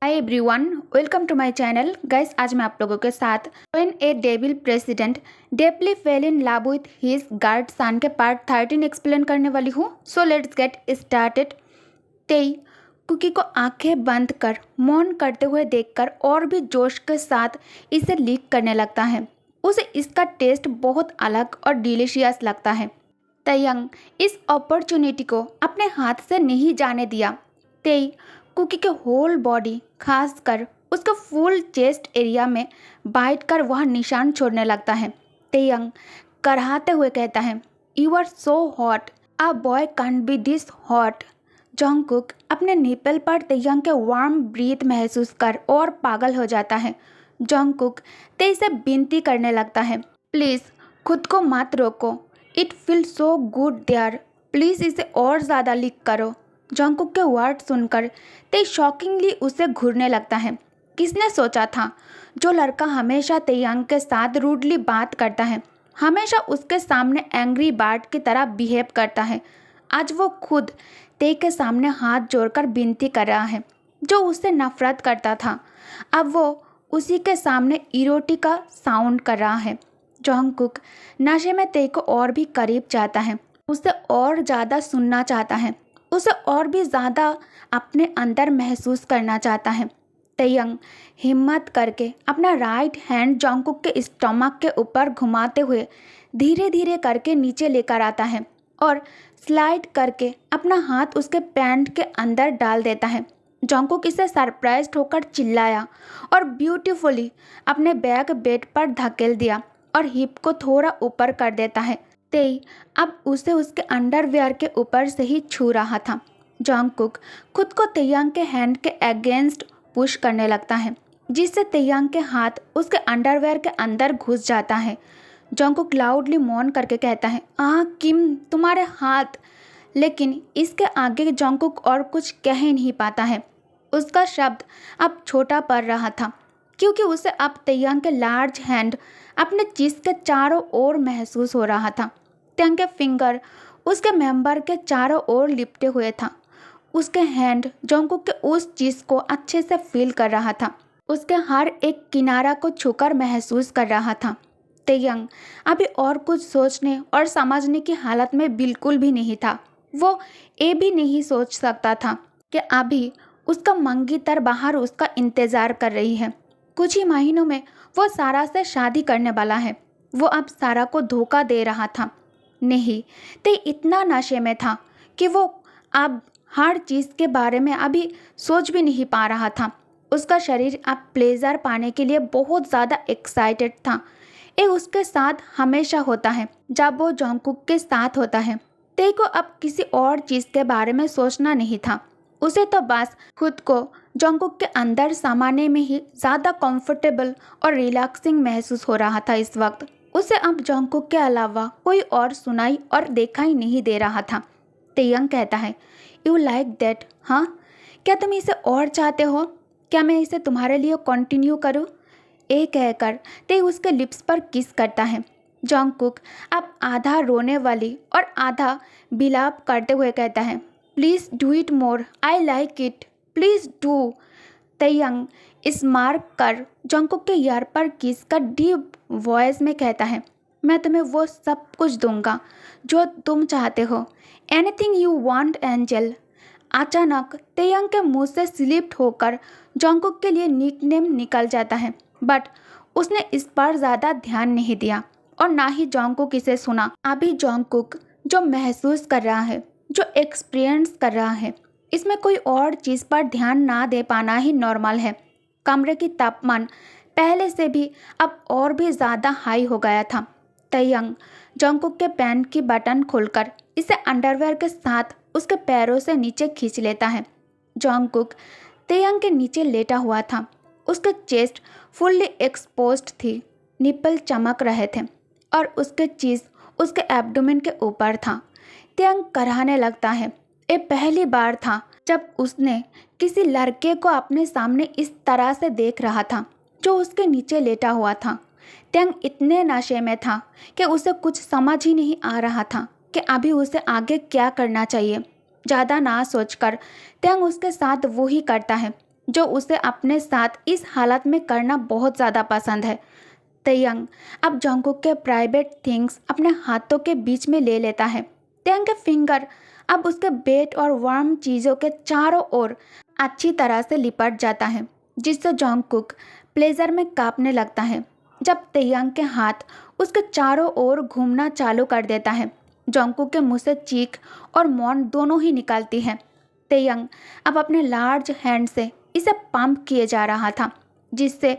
Hi everyone, welcome to my channel. Guys, आज मैं आप लोगों के साथ when a devil president deeply fell in love with his guard son के पार्ट 13 एक्सप्लेन करने वाली हूँ। So let's get started. Tae Kookie को आंखें बंद कर मौन करते हुए देखकर और भी जोश के साथ इसे लीक करने लगता है। उसे इसका टेस्ट बहुत अलग और डिलीशियस लगता है। तयंग इस अपॉर्चुनिटी को अपने हाथ से नहीं जाने दिया। तेई कुकी के होल बॉडी, खासकर उसके फुल चेस्ट एरिया में बाइट कर वह निशान छोड़ने लगता है। तेयंग कराहते हुए कहता है, you are so hot, a boy can't be this hot. Jungkook अपने निपल पर तेयंग के वार्म ब्रीथ महसूस कर और पागल हो जाता है। जॉन्गकुक तेई से विनती करने लगता है, प्लीज़ खुद को मत रोको, it feel so good there, please इसे और ज़्यादा लीक करो। जॉन्गकुक के वर्ड सुनकर तेई शॉकिंगली उसे घूरने लगता है। किसने सोचा था, जो लड़का हमेशा तेयांग के साथ रूडली बात करता है, हमेशा उसके सामने एंग्री बर्ड की तरह बिहेव करता है, आज वो खुद तेई के सामने हाथ जोड़कर विनती कर रहा है। जो उससे नफरत करता था, अब वो उसी के सामने इरोटी का साउंड कर रहा है। जॉन्गकुक नशे में तेई को और भी करीब चाहता है, उसे और ज़्यादा सुनना चाहता है, उसे और भी ज़्यादा अपने अंदर महसूस करना चाहता है। तेयंग हिम्मत करके अपना राइट हैंड जॉन्गकुक के स्टमक के ऊपर घुमाते हुए धीरे धीरे करके नीचे लेकर आता है और स्लाइड करके अपना हाथ उसके पैंट के अंदर डाल देता है। जॉन्गकुक इसे सरप्राइज्ड होकर चिल्लाया और ब्यूटीफुली अपने बैग बेड पर धकेल दिया और हिप को थोड़ा ऊपर कर देता है। तेई अब उसे उसके अंडरवेयर के ऊपर से ही छू रहा था। जॉन्गकुक खुद को तेयांग के हैंड के अगेंस्ट पुश करने लगता है, जिससे तेयांग के हाथ उसके अंडरवेयर के अंदर घुस जाता है। जॉन्गकुक लाउडली मौन करके कहता है, किम, तुम्हारे हाथ। लेकिन इसके आगे जॉन्गकुक और कह ही नहीं पाता है। उसका शब्द अब छोटा पड़ रहा था, क्योंकि उसे अब तेयांग के लार्ज हैंड अपने चीज के चारों ओर महसूस हो रहा था। तेयांग के फिंगर उसके मेंबर के चारों ओर लिपटे हुए था। उसके हैंड जॉन्गकुक के उस चीज को अच्छे से फील कर रहा था, उसके हर एक किनारा को छूकर महसूस कर रहा था। तेयंग अभी और कुछ सोचने और समझने की हालत में बिल्कुल भी नहीं था। वो ये भी नहीं सोच सकता था कि अभी उसका मंगीतर बाहर उसका इंतजार कर रही है। कुछ ही महीनों में वो सारा से शादी करने वाला है। वो अब सारा को धोखा दे रहा था। नहीं, ते इतना नशे में था कि वो अब हर चीज़ के बारे में अभी सोच भी नहीं पा रहा था। उसका शरीर अब प्लेजर पाने के लिए बहुत ज़्यादा एक्साइटेड था। ये उसके साथ हमेशा होता है जब वो जॉन्गकुक के साथ होता है। ते को अब किसी और चीज़ के बारे में सोचना नहीं था। उसे तो बस खुद को जॉन्गकुक के अंदर समाने में ही ज़्यादा कंफर्टेबल और रिलैक्सिंग महसूस हो रहा था। इस वक्त उसे अब जॉन्गकुक के अलावा कोई और सुनाई और देखा ही नहीं दे रहा था। तेयंग कहता है, यू लाइक दैट, हाँ, क्या तुम इसे और चाहते हो? क्या मैं इसे तुम्हारे लिए कंटिन्यू करूँ? ये कहकर ते उसके लिप्स पर किस करता है। जॉन्गकुक अब आधा रोने वाली और आधा बिलाप करते हुए कहता है, please do it more, I like it, please do. Taehyung smirk कर जॉन्गकुक के ईयर पर किस कर डीप वॉइस में कहता है, मैं तुम्हें वो सब कुछ दूंगा जो तुम चाहते हो, एनीथिंग यू वांट एंजल। अचानक तेयंग के मुंह से स्लिप्ड होकर जॉन्गकुक के लिए निकनेम निकल जाता है, बट उसने इस पर ज़्यादा ध्यान नहीं दिया और ना ही जॉन्गकुक इसे सुना। अभी जॉन्गकुक जो महसूस कर रहा है, जो एक्सपीरियंस कर रहा है, इसमें कोई और चीज़ पर ध्यान ना दे पाना ही नॉर्मल है। कमरे की तापमान पहले से भी अब और भी ज़्यादा हाई हो गया था। तेयंग जॉन्गकुक के पैंट की बटन खोलकर इसे अंडरवेयर के साथ उसके पैरों से नीचे खींच लेता है। जॉन्गकुक तेयंग के नीचे लेटा हुआ था। उसके चेस्ट फुल्ली एक्सपोज्ड थी, निपल चमक रहे थे और उसके चीज़ उसके एब्डोमेन के ऊपर था। तेयंग कराहने लगता है। ये पहली बार था जब उसने किसी लड़के को अपने सामने इस तरह से देख रहा था, जो उसके नीचे लेटा हुआ था। तेयंग इतने नशे में था कि उसे कुछ समझ ही नहीं आ रहा था कि अभी उसे आगे क्या करना चाहिए। ज़्यादा ना सोचकर तेयंग उसके साथ वो ही करता है जो उसे अपने साथ इस हालत में करना बहुत ज़्यादा पसंद है। तेयंग अब जंगकुक के प्राइवेट थिंग्स अपने हाथों के बीच में ले लेता है। तेयंग के फिंगर अब उसके बेड और वार्म चीज़ों के चारों ओर अच्छी तरह से लिपट जाता है, जिससे जंगकुक प्लेजर में कांपने लगता है। जब तेयंग के हाथ उसके चारों ओर घूमना चालू कर देता है, जंगकुक के मुंह से चीख और मौन दोनों ही निकलती है। तेयंग अब अपने लार्ज हैंड से इसे पंप किए जा रहा था, जिससे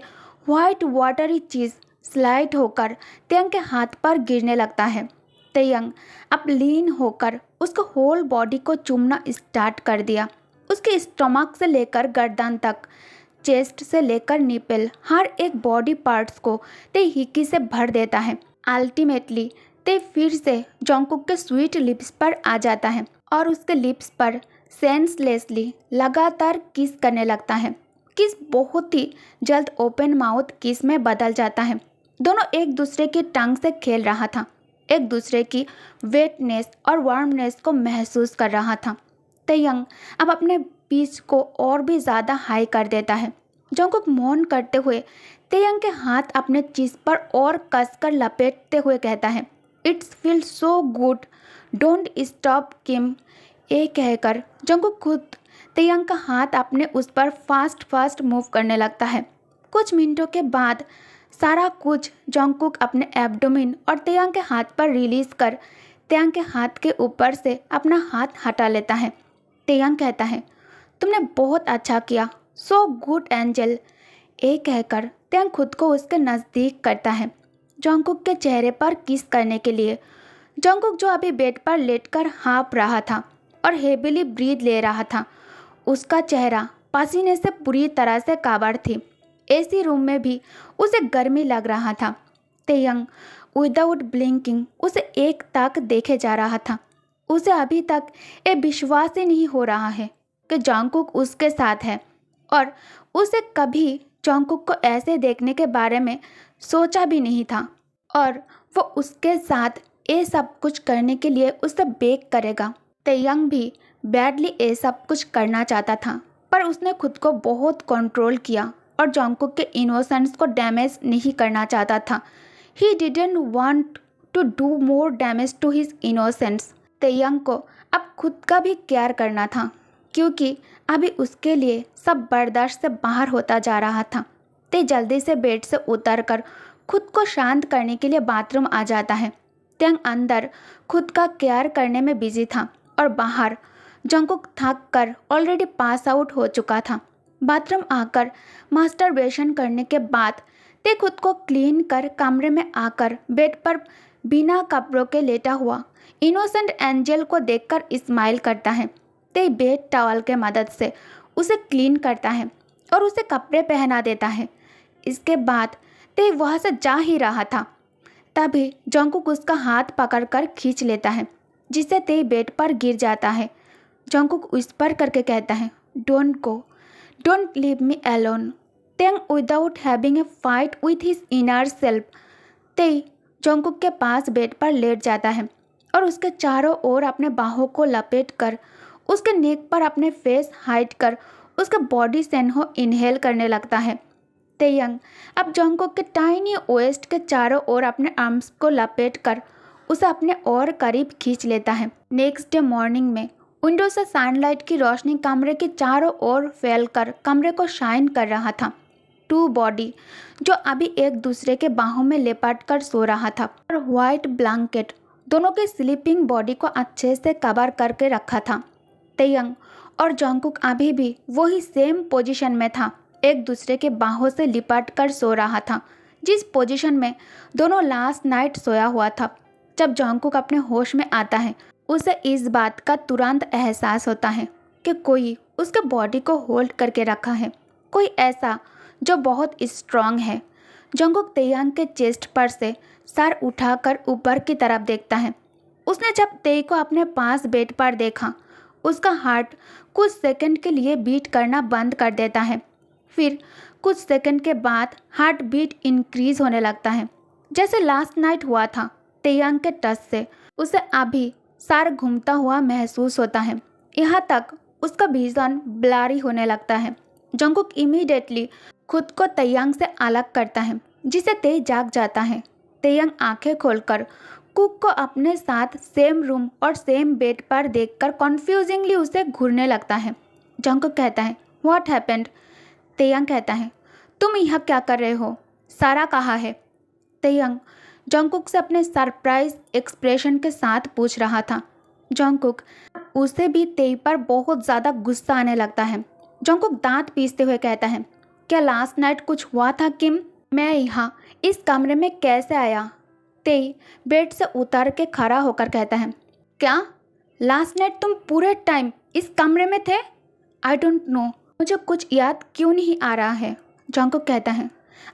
व्हाइट वाटरी चीज़ स्लाइड होकर तेयंग के हाथ पर गिरने लगता है। तेयंग अब लीन होकर उसके होल बॉडी को चूमना स्टार्ट कर दिया। उसके स्टमक से लेकर गर्दन तक, चेस्ट से लेकर निपल, हर एक बॉडी पार्ट्स को ते हिक्की से भर देता है। अल्टीमेटली ते फिर से जंगकुक के स्वीट लिप्स पर आ जाता है और उसके लिप्स पर सेंसलेसली लगातार किस करने लगता है। किस बहुत ही जल्द ओपन माउथ किस में बदल जाता है। दोनों एक दूसरे की टंग से खेल रहा था, एक दूसरे की वेटनेस और वार्मनेस को महसूस कर रहा था। तेयंग अब अपने पिच को और भी ज़्यादा हाई कर देता है। जंगकुक मौन करते हुए तेयंग के हाथ अपने चीज पर और कसकर लपेटते हुए कहता है, it's feel so good, don't stop Kim. ये कहकर जंगकुक खुद तेयंग का हाथ अपने उस पर फास्ट मूव करने लगता है। कुछ मिनटों के बाद सारा कुछ जंगकुक अपने एब्डोमेन और तेयंग के हाथ पर रिलीज कर तेयंग के हाथ के ऊपर से अपना हाथ हटा लेता है। तेयंग कहता है, तुमने बहुत अच्छा किया, सो गुड एंजल। ये कहकर तेयंग खुद को उसके नज़दीक करता है, जंगकुक के चेहरे पर किस करने के लिए। जंगकुक जो अभी बेड पर लेटकर हाँफ रहा था और हेविली ब्रीथ ले रहा था, उसका चेहरा पसीने से पूरी तरह से काबर थी। एसी रूम में भी उसे गर्मी लग रहा था। तेयंग विदाउट ब्लिंकिंग उसे एक तक देखे जा रहा था। उसे अभी तक ये विश्वास ही नहीं हो रहा है कि जंगकुक उसके साथ है, और उसे कभी जंगकुक को ऐसे देखने के बारे में सोचा भी नहीं था, और वो उसके साथ ये सब कुछ करने के लिए उसे बेग करेगा। तेयंग भी बैडली ये सब कुछ करना चाहता था, पर उसने खुद को बहुत कंट्रोल किया और जंगकुक के इनोसेंस को डैमेज नहीं करना चाहता था। He didn't want to do more damage to his innocence. Taehyung को अब खुद का भी केयर करना था, क्योंकि अभी उसके लिए सब बर्दाश्त से बाहर होता जा रहा था। ते जल्दी से बेड से उतरकर खुद को शांत करने के लिए बाथरूम आ जाता है। तेयंग अंदर खुद का केयर करने में बिजी था और बाहर जंगकुक थक कर ऑलरेडी पास आउट हो चुका था। बाथरूम आकर मास्टरबेशन करने के बाद ते खुद को क्लीन कर कमरे में आकर बेड पर बिना कपड़ों के लेटा हुआ इनोसेंट एंजल को देखकर स्माइल करता है। ते बेड टॉवल के मदद से उसे क्लीन करता है और उसे कपड़े पहना देता है। इसके बाद ते वहाँ से जा ही रहा था, तभी जंगकुक उसका हाथ पकड़कर खींच लेता है, जिससे ते बेड पर गिर जाता है। जंगकुक विस्पर करके कहता है, don't go, don't leave me alone. Taehyung without having a fight with his inner self Tae Jungkook के पास बेड पर लेट जाता है और उसके चारों ओर अपने बाहों को लपेट कर उसके नेक पर अपने फेस हाइड कर उसके बॉडी सेन्हो इनहेल करने लगता है। तेयंग अब जंगकुक के टाइनी वेस्ट के चारों ओर अपने आर्म्स को लपेट कर उसे अपने और करीब खींच लेता है। नेक्स्ट डे मॉर्निंग में विंडो से सनलाइट की रोशनी कमरे के चारों ओर फैलकर कमरे को शाइन कर रहा था। टू बॉडी जो अभी एक दूसरे के बाहों में लिपट कर सो रहा था और व्हाइट ब्लैंकेट दोनों के स्लीपिंग बॉडी को अच्छे से कवर करके रखा था। तेयंग और जंगकुक अभी भी वही सेम पोजीशन में था, एक दूसरे के बाहों से लिपट कर सो रहा था, जिस पोजीशन में दोनों लास्ट नाइट सोया हुआ था। जब जंगकुक अपने होश में आता है, उसे इस बात का तुरंत एहसास होता है कि कोई उसके बॉडी को होल्ड करके रखा है, कोई ऐसा जो बहुत स्ट्रांग है। जंगकुक तेयंग के चेस्ट पर से सर उठाकर ऊपर की तरफ देखता है। उसने जब तेई को अपने पास बेड पर देखा, उसका हार्ट कुछ सेकंड के लिए बीट करना बंद कर देता है। फिर कुछ सेकंड के बाद हार्ट बीट इंक्रीज होने लगता है, जैसे लास्ट नाइट हुआ था। तेयंग के टच से उसे अभी सर घूमता हुआ महसूस होता है। यहाँ तक उसका विजन ब्लरी होने लगता है। जंगकुक इमीडिएटली खुद को तैयांग से अलग करता है, जिसे ते जाग जाता है। तेयंग आंखें खोलकर कुक को अपने साथ सेम रूम और सेम बेड पर देखकर कॉन्फ्यूजिंगली उसे घूरने लगता है। जंगकुक कहता है, व्हाट हैपेंड? तेयंग कहता है, तुम यहाँ क्या कर रहे हो? सारा कहाँ है? तेयंग जंगकुक से अपने सरप्राइज एक्सप्रेशन के साथ पूछ रहा था। जंगकुक उसे भी तेई पर बहुत ज़्यादा गुस्सा आने लगता है। जंगकुक दांत पीसते हुए कहता है, क्या लास्ट नाइट कुछ हुआ था किम? मैं यहाँ इस कमरे में कैसे आया? तेई बेड से उतर के खड़ा होकर कहता है, क्या लास्ट नाइट तुम पूरे टाइम इस कमरे में थे? आई डोंट नो, मुझे कुछ याद क्यों नहीं आ रहा है। जंगकुक कहता है,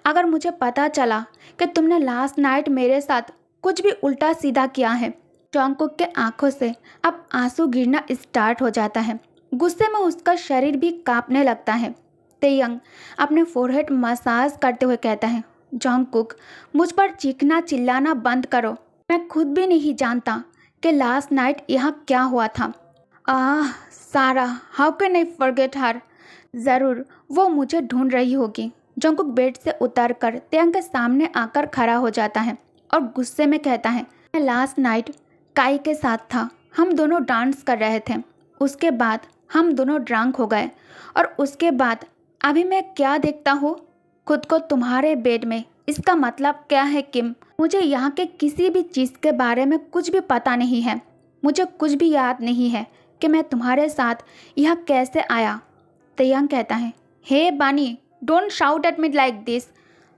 अगर मुझे पता चला कि तुमने लास्ट नाइट मेरे साथ कुछ भी उल्टा सीधा किया है। जंगकुक के आंखों से अब आंसू गिरना स्टार्ट हो जाता है। गुस्से में उसका शरीर भी कांपने लगता है। तेयंग अपने फोरहेड मसाज करते हुए कहता है, जंगकुक मुझ पर चीखना चिल्लाना बंद करो। मैं खुद भी नहीं जानता कि लास्ट नाइट यहाँ क्या हुआ था। सारा, हाउ कैन आई फॉरगेट हर? ज़रूर वो मुझे ढूंढ रही होगी। जंगकुक बेड से उतरकर तेयंग के सामने आकर खड़ा हो जाता है और गुस्से में कहता है, मैं लास्ट नाइट काई के साथ था। हम दोनों डांस कर रहे थे। उसके बाद हम दोनों ड्रंक हो गए और उसके बाद अभी मैं क्या देखता हूँ? खुद को तुम्हारे बेड में। इसका मतलब क्या है किम? मुझे यहाँ के किसी भी चीज़ के बारे में कुछ भी पता नहीं है। मुझे कुछ भी याद नहीं है कि मैं तुम्हारे साथ यहाँ कैसे आया। तेयंग कहता है, hey Bani, don't shout at me like this.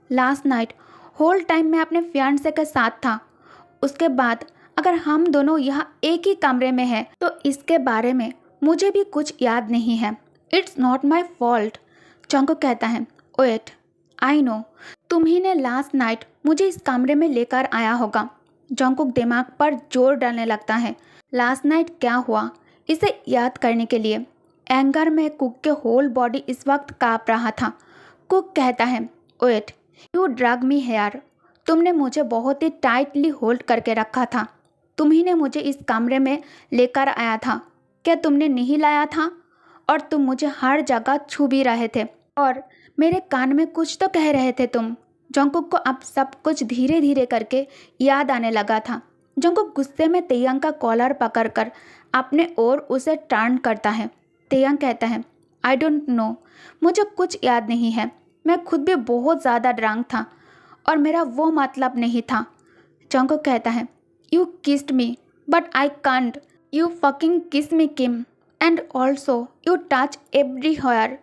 Last night whole time मैं अपने फियांसे के साथ था। उसके बाद अगर हम दोनों यहाँ एक ही कमरे में हैं तो इसके बारे में मुझे भी कुछ याद नहीं है। It's not my fault. Jungkook कहता है, वेट, आई नो, तुम ही ने लास्ट नाइट मुझे इस कमरे में लेकर आया होगा। जंगकुक दिमाग पर जोर डालने लगता है। लास्ट नाइट क्या हुआ इसे याद करने के लिए। एंगर में कुक के होल बॉडी इस वक्त काँप रहा था। कुक कहता है, wait, you drug me here. तुमने मुझे बहुत ही टाइटली होल्ड करके रखा था। तुम ही ने मुझे इस कमरे में लेकर आया था। क्या तुमने नहीं लाया था? और तुम मुझे हर जगह छू भी रहे थे और मेरे कान में कुछ तो कह रहे थे तुम। जंगकुक को अब सब कुछ धीरे धीरे करके याद आने लगा था। जंगकुक गुस्से में तेयंग का कॉलर पकड़कर अपने ओर उसे टर्न करता है। तेयंग कहता है, आई डोंट नो, मुझे कुछ याद नहीं है। मैं खुद भी बहुत ज़्यादा ड्रंक था और मेरा वो मतलब नहीं था। जंगकुक कहता है, you kissed me but I can't. You fucking kiss me Kim and also you touch everywhere.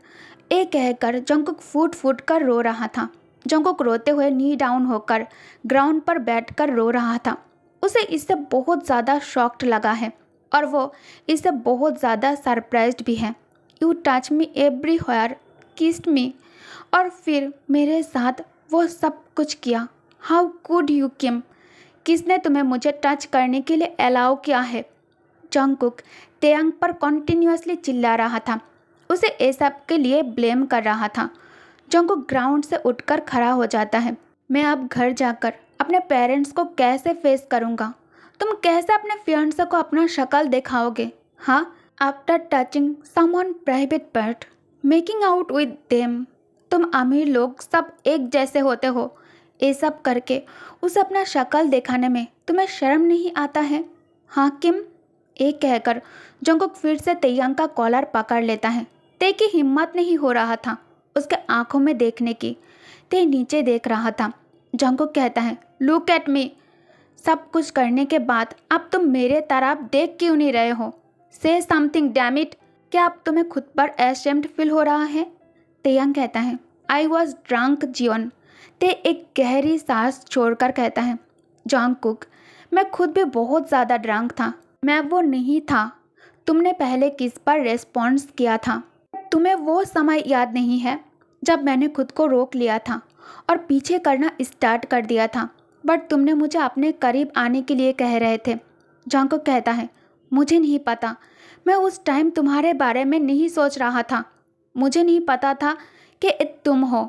ये कहकर जंगकुक फूट फूट कर रो रहा था। जंगकुक रोते हुए नी डाउन होकर ग्राउंड पर बैठकर रो रहा था। उसे इससे बहुत ज़्यादा शॉक्ड लगा है और वो इससे बहुत ज़्यादा सरप्राइज्ड भी है। You touch me everywhere, kissed me, और फिर मेरे साथ वो सब कुछ किया। How could you Kim? किसने तुम्हें मुझे टच करने के लिए अलाउ किया है? जंगकुक तेयंग पर कॉन्टिन्यूसली चिल्ला रहा था। उसे ये सब के लिए ब्लेम कर रहा था। जंगकुक ग्राउंड से उठकर खड़ा हो जाता है। मैं अब घर जाकर अपने पेरेंट्स को कैसे फेस करूँगा? तुम कैसे अपने फियांसे को अपना शक्ल दिखाओगे? हाँ, after touching someone private part, making out with them. तुम अमीर लोग सब एक जैसे होते हो। ये सब करके उसे अपना शक्ल दिखाने में तुम्हें शर्म नहीं आता है? हाँ किम? ये कहकर जंगकुक फिर से तेयंग का कॉलर पकड़ लेता है। ते की हिम्मत नहीं हो रहा था उसके आंखों में देखने की। ते नीचे देख रहा था। जंगकुक कहता है, लुक एट मी। सब कुछ करने के बाद अब तुम मेरे तरफ देख क्यों नहीं रहे हो? से समथिंग डैम इट। क्या अब तुम्हें खुद पर एशेम्ड फील हो रहा है? तेयंग कहता है, आई वॉज ड्रंक जियोन। ते एक गहरी सांस छोड़कर कहता है, जंगकुक मैं खुद भी बहुत ज़्यादा ड्रंक था। मैं वो नहीं था। तुमने पहले किस पर रेस्पॉन्स किया था? तुम्हें वो समय याद नहीं है जब मैंने खुद को रोक लिया था और पीछे करना स्टार्ट कर दिया था, बट तुमने मुझे अपने करीब आने के लिए कह रहे थे। जंगकुक कहता है, मुझे नहीं पता। मैं उस टाइम तुम्हारे बारे में नहीं सोच रहा था। मुझे नहीं पता था कि तुम हो।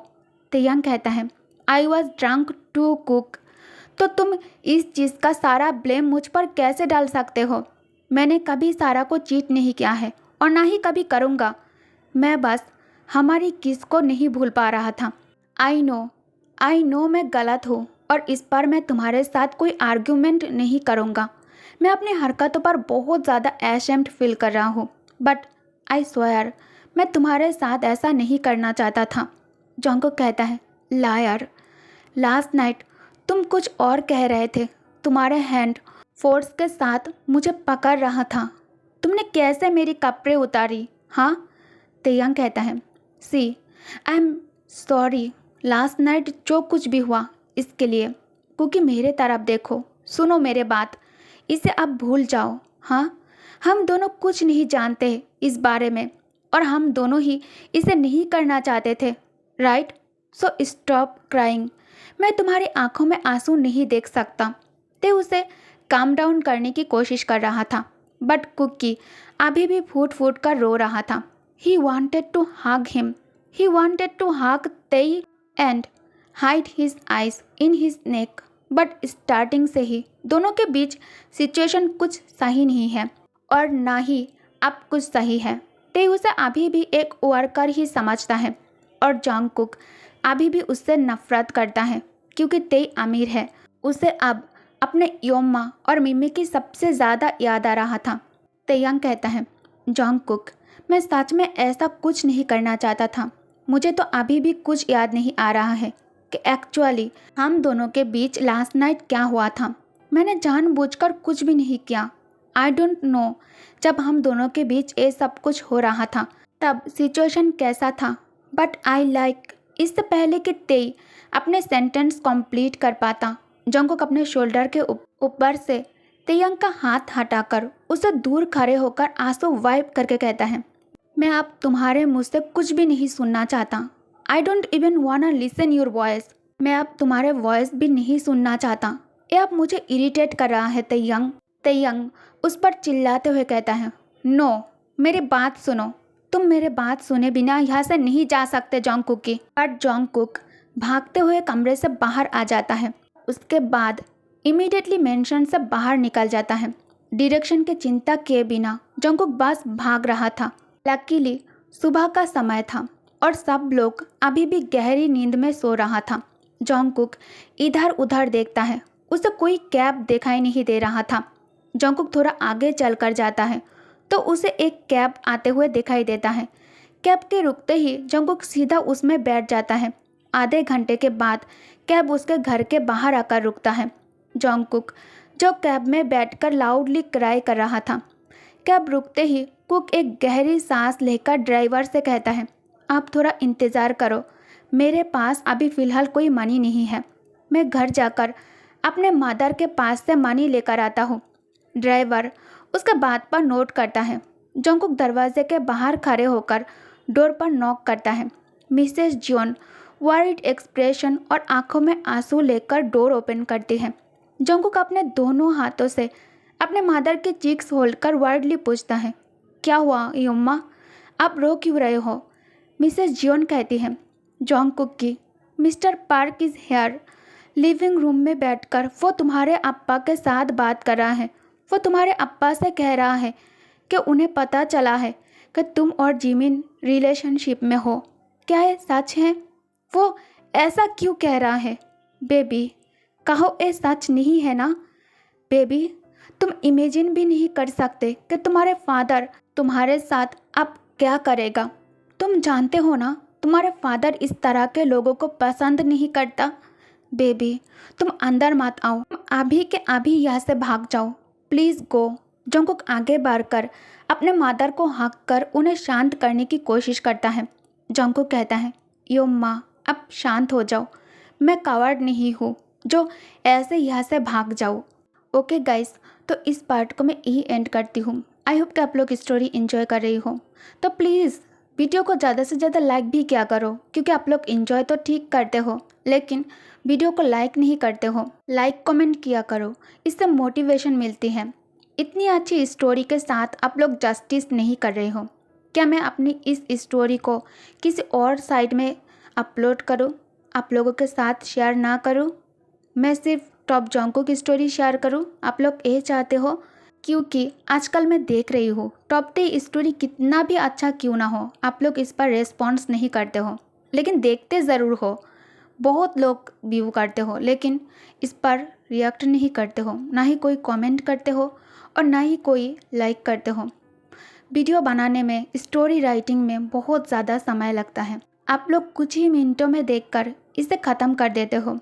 तेयंग कहता है, I was drunk too Kook. तो तुम इस चीज़ का सारा ब्लेम मुझ पर कैसे डाल सकते हो? मैंने कभी सारा को चीट नहीं किया है और ना ही कभी करूँगा। मैं बस हमारी किस को नहीं भूल पा रहा था। आई नो मैं गलत हूँ और इस पर मैं तुम्हारे साथ कोई आर्ग्यूमेंट नहीं करूँगा। मैं अपनी हरकतों पर बहुत ज़्यादा एशेम्ड फील कर रहा हूँ, बट आई स्वेयर मैं तुम्हारे साथ ऐसा नहीं करना चाहता था। जंगकुक कहता है, लायर, लास्ट नाइट तुम कुछ और कह रहे थे। तुम्हारे हैंड फोर्स के साथ मुझे पकड़ रहा था। तुमने कैसे मेरी कपड़े उतारी? हाँ, तेयंग कहता है, see I am sorry last night जो कुछ भी हुआ इसके लिए। क्योंकि मेरे तरफ देखो, सुनो मेरे बात, इसे अब भूल जाओ। हाँ, हम दोनों कुछ नहीं जानते इस बारे में और हम दोनों ही इसे नहीं करना चाहते थे, राइट? So stop crying. मैं तुम्हारी आंखों में आंसू नहीं देख सकता। ते उसे काम डाउन करने की कोशिश कर रहा था, बट कुकी अभी भी फूट फूट कर रो रहा था। He wanted to hug him, he wanted to hug Tae and hide his eyes in his neck, but starting से ही दोनों के बीच सिचुएशन कुछ सही नहीं है और ना ही अब कुछ सही है। ते उसे अभी भी एक वर्कर ही समझता है और जंगकुक अभी भी उससे नफरत करता है क्योंकि ते अमीर है। उसे अब अपने योम्मा और मिमी की सबसे ज़्यादा याद आ रहा था। तेयंग कहता है, जंगकुक मैं सच में ऐसा कुछ नहीं करना चाहता था। मुझे तो अभी भी कुछ याद नहीं आ रहा है कि एक्चुअली हम दोनों के बीच लास्ट नाइट क्या हुआ था। मैंने जानबूझकर कुछ भी नहीं किया। आई डोंट नो जब हम दोनों के बीच ये सब कुछ हो रहा था तब सिचुएशन कैसा था, बट आई लाइक इससे पहले कि तेई अपने सेंटेंस कंप्लीट कर पाता, जंगकुक अपने शोल्डर के ऊपर से तेयंग का हाथ हटाकर उसे दूर खड़े होकर आंसू वाइप करके कहता है, मैं अब तुम्हारे मुँह से कुछ भी नहीं सुनना चाहता। I don't even वांना listen your voice. मैं अब तुम्हारे वॉइस भी नहीं सुनना चाहता। ये अब मुझे इरिटेट कर रहा है। तेयंग उस पर चिल्लाते हुए कहता है, नो, मेरी बात सुनो। तुम मेरे बात सुने बिना यहाँ से नहीं जा सकते जंगकुक की। पर जंगकुक भागते हुए कमरे से बाहर आ जाता है। उसके बाद इमीडिएटली मेंशन से बाहर निकल जाता है। डायरेक्शन की चिंता किए बिना जंगकुक बस भाग रहा था। लकीली सुबह का समय था और सब लोग अभी भी गहरी नींद में सो रहा था। जंगकुक इधर उधर देखता है, उसे कोई कैब दिखाई नहीं दे रहा था। जंगकुक थोड़ा आगे चलकर जाता है तो उसे एक कैब आते हुए दिखाई देता है। कैब के रुकते ही जंगकुक सीधा उसमें बैठ जाता है। आधे घंटे के बाद कैब उसके घर के बाहर आकर रुकता है। जंगकुक जो कैब में बैठकर लाउडली क्राई कर रहा था। कैब रुकते ही कुक एक गहरी सांस लेकर ड्राइवर से कहता है, आप थोड़ा इंतज़ार करो, मेरे पास अभी फ़िलहाल कोई मनी नहीं है। मैं घर जाकर अपने मदर के पास से मनी लेकर आता हूँ। ड्राइवर उसके बात पर नोट करता है। जंगकुक दरवाजे के बाहर खड़े होकर डोर पर नॉक करता है। मिसेस जियोन वरीड एक्सप्रेशन और आंखों में आंसू लेकर डोर ओपन करती है। जंगकुक अपने दोनों हाथों से अपने मदर के चीक्स होल्डकर वर्डली पूछता है, क्या हुआ यम्मा, आप रो क्यों रहे हो? मिसेस जियोन कहती है, जंगकुक की, mister park is here. Living room में बैठकर वो तुम्हारे अप्पा के साथ बात कर रहा है। वो तुम्हारे अप्पा से कह रहा है कि उन्हें पता चला है कि तुम और जिमिन रिलेशनशिप में हो। क्या ये सच है? वो ऐसा क्यों कह रहा है? बेबी, कहो ये सच नहीं है ना? बेबी, तुम इमेजिन भी नहीं कर सकते कि तुम्हारे फादर तुम्हारे साथ अब क्या करेगा। तुम जानते हो ना, तुम्हारे फादर इस तरह के लोगों को पसंद नहीं करता। बेबी, तुम अंदर मत आओ, तुम अभी के अभी यहाँ से भाग जाओ, प्लीज़ गो। जंगकुक आगे बढ़कर अपने मदर को हक कर उन्हें शांत करने की कोशिश करता है। जंगकुक कहता है, योम्मा, अब शांत हो जाओ, मैं कवर्ड नहीं हूँ जो ऐसे यहाँ से भाग जाऊँ। ओके गाइस, तो इस पार्ट को मैं यही एंड करती हूँ। आई होप कि आप लोग स्टोरी इन्जॉय कर रही हो। तो प्लीज़ वीडियो को ज़्यादा से ज़्यादा लाइक भी किया करो, क्योंकि आप लोग इन्जॉय तो ठीक करते हो लेकिन वीडियो को लाइक नहीं करते हो। लाइक कमेंट किया करो, इससे मोटिवेशन मिलती है। इतनी अच्छी स्टोरी के साथ आप लोग जस्टिस नहीं कर रहे हो। क्या मैं अपनी इस स्टोरी को किसी और साइट में अपलोड करूँ, आप लोगों के साथ शेयर ना करूँ? मैं सिर्फ टॉप जंगकुक की स्टोरी शेयर करूँ? आप लोग ये चाहते हो? क्योंकि आजकल मैं देख रही हूँ टॉप 10 स्टोरी कितना भी अच्छा क्यों ना हो, आप लोग इस पर रेस्पॉन्स नहीं करते हो, लेकिन देखते ज़रूर हो। बहुत लोग व्यू करते हो लेकिन इस पर रिएक्ट नहीं करते हो, ना ही कोई कमेंट करते हो और ना ही कोई लाइक करते हो। वीडियो बनाने में, स्टोरी राइटिंग में बहुत ज़्यादा समय लगता है। आप लोग कुछ ही मिनटों में देखकर इसे ख़त्म कर देते हो,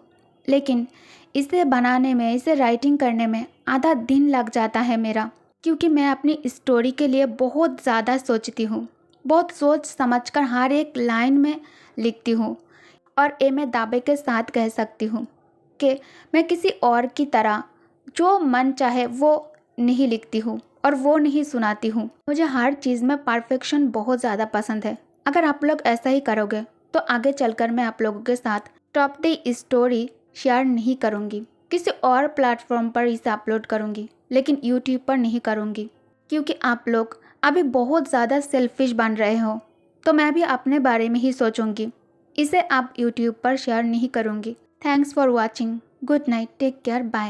लेकिन इसे बनाने में, इसे राइटिंग करने में आधा दिन लग जाता है मेरा, क्योंकि मैं अपनी स्टोरी के लिए बहुत ज़्यादा सोचती हूँ, बहुत सोच समझकर हर एक लाइन में लिखती हूँ। और ये मैं दावे के साथ कह सकती हूँ कि मैं किसी और की तरह जो मन चाहे वो नहीं लिखती हूँ और वो नहीं सुनाती हूँ। मुझे हर चीज़ में परफेक्शन बहुत ज़्यादा पसंद है। अगर आप लोग ऐसा ही करोगे तो आगे चलकर मैं आप लोगों के साथ टॉप 10 स्टोरी शेयर नहीं करूँगी, किसी और प्लेटफॉर्म पर इसे अपलोड करूँगी, लेकिन यूट्यूब पर नहीं करूँगी, क्योंकि आप लोग अभी बहुत ज़्यादा सेल्फिश बन रहे हो। तो मैं भी अपने बारे में ही सोचूंगी, इसे आप यूट्यूब पर शेयर नहीं करूँगी। Thanks for watching. Good night, take care, bye.